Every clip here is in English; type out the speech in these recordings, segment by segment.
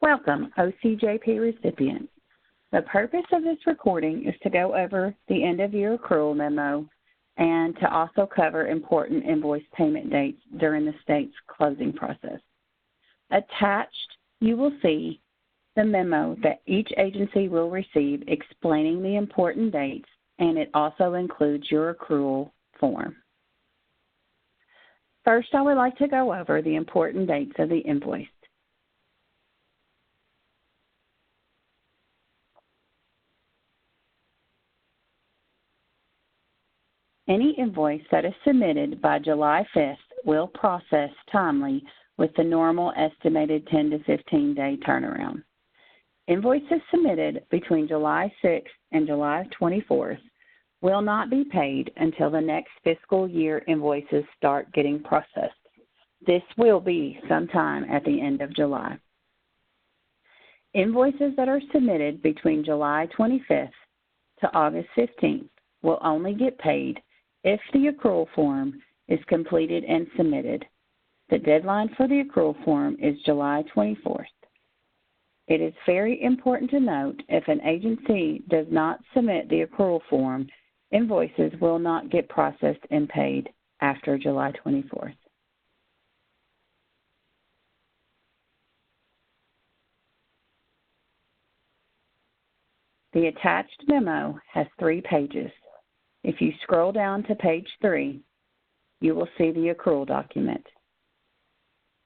Welcome, OCJP recipients. The purpose of this recording is to go over the end-of-year accrual memo and to also cover important invoice payment dates during the state's closing process. Attached, you will see the memo that each agency will receive explaining the important dates, and it also includes your accrual form. First, I would like to go over the important dates of the invoice. Any invoice that is submitted by July 5th will process timely with the normal estimated 10 to 15 day turnaround. Invoices submitted between July 6th and July 24th will not be paid until the next fiscal year invoices start getting processed. This will be sometime at the end of July. Invoices that are submitted between July 25th to August 15th will only get paid if the accrual form is completed and submitted. The deadline for the accrual form is July 24th. It is very important to note if an agency does not submit the accrual form, invoices will not get processed and paid after July 24th. The attached memo has 3 pages. If you scroll down to page 3, you will see the accrual document.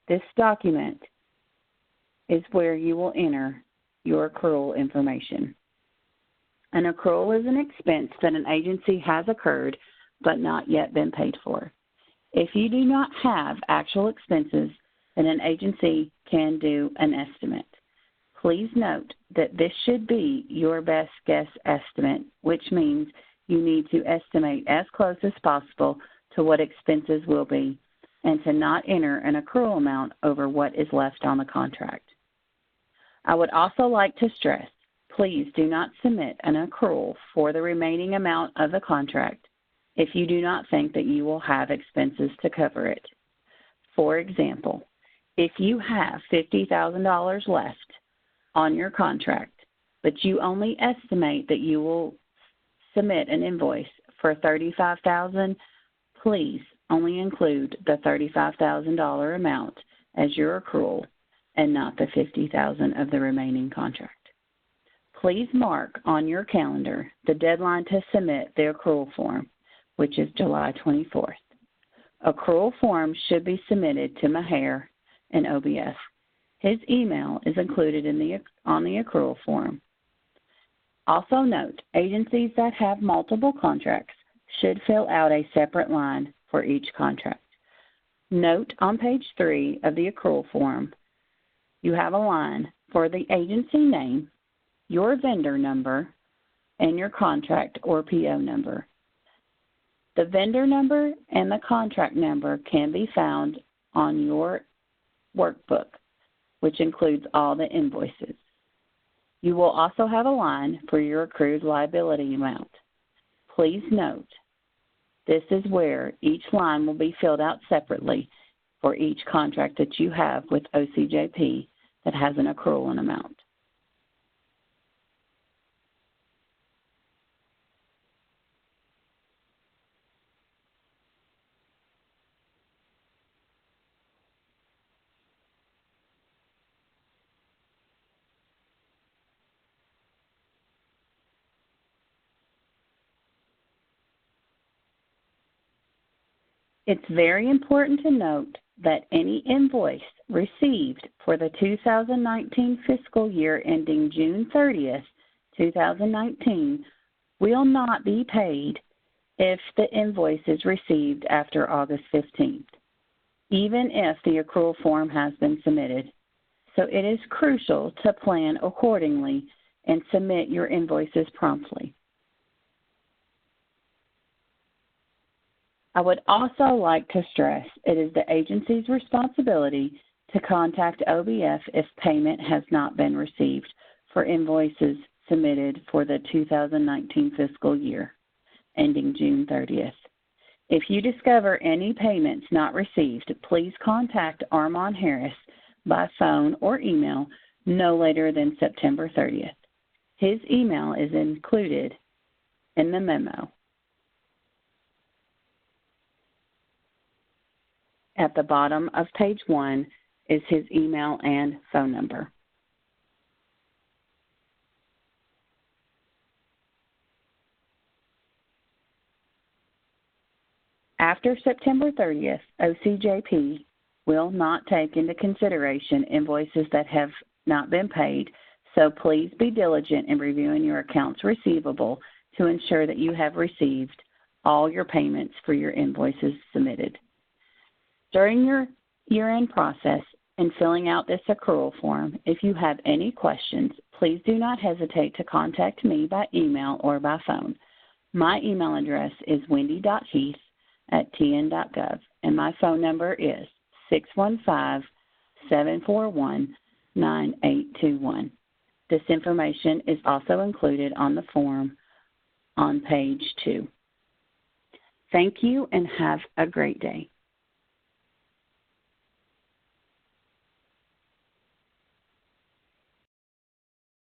This document is where you will enter your accrual information. An accrual is an expense that an agency has incurred but not yet been paid for. If you do not have actual expenses, then an agency can do an estimate. Please note that this should be your best guess estimate, which means you need to estimate as close as possible to what expenses will be and to not enter an accrual amount over what is left on the contract. I would also like to stress, please do not submit an accrual for the remaining amount of the contract if you do not think that you will have expenses to cover it. For example, if you have $50,000 left on your contract, but you only estimate that you will submit an invoice for $35,000, please only include the $35,000 amount as your accrual and not the $50,000 of the remaining contract. Please mark on your calendar the deadline to submit the accrual form, which is July 24th. Accrual forms should be submitted to Maher and OBF. His email is included on the accrual form. Also note, agencies that have multiple contracts should fill out a separate line for each contract. Note on page 3 of the accrual form, you have a line for the agency name, your vendor number, and your contract or PO number. The vendor number and the contract number can be found on your workbook, which includes all the invoices. You will also have a line for your accrued liability amount. Please note, this is where each line will be filled out separately for each contract that you have with OCJP that has an accrual amount. It's very important to note that any invoice received for the 2019 fiscal year ending June 30th, 2019 will not be paid if the invoice is received after August 15th, even if the accrual form has been submitted. So it is crucial to plan accordingly and submit your invoices promptly. I would also like to stress it is the agency's responsibility to contact OBF if payment has not been received for invoices submitted for the 2019 fiscal year ending June 30th. If you discover any payments not received, please contact Armand Harris by phone or email no later than September 30th. His email is included in the memo. At the bottom of page 1 is his email and phone number. After September 30th, OCJP will not take into consideration invoices that have not been paid, so please be diligent in reviewing your accounts receivable to ensure that you have received all your payments for your invoices submitted. During your year-end process and filling out this accrual form, if you have any questions, please do not hesitate to contact me by email or by phone. My email address is wendy.heath@tn.gov, and my phone number is 615-741-9821. This information is also included on the form on page 2. Thank you and have a great day.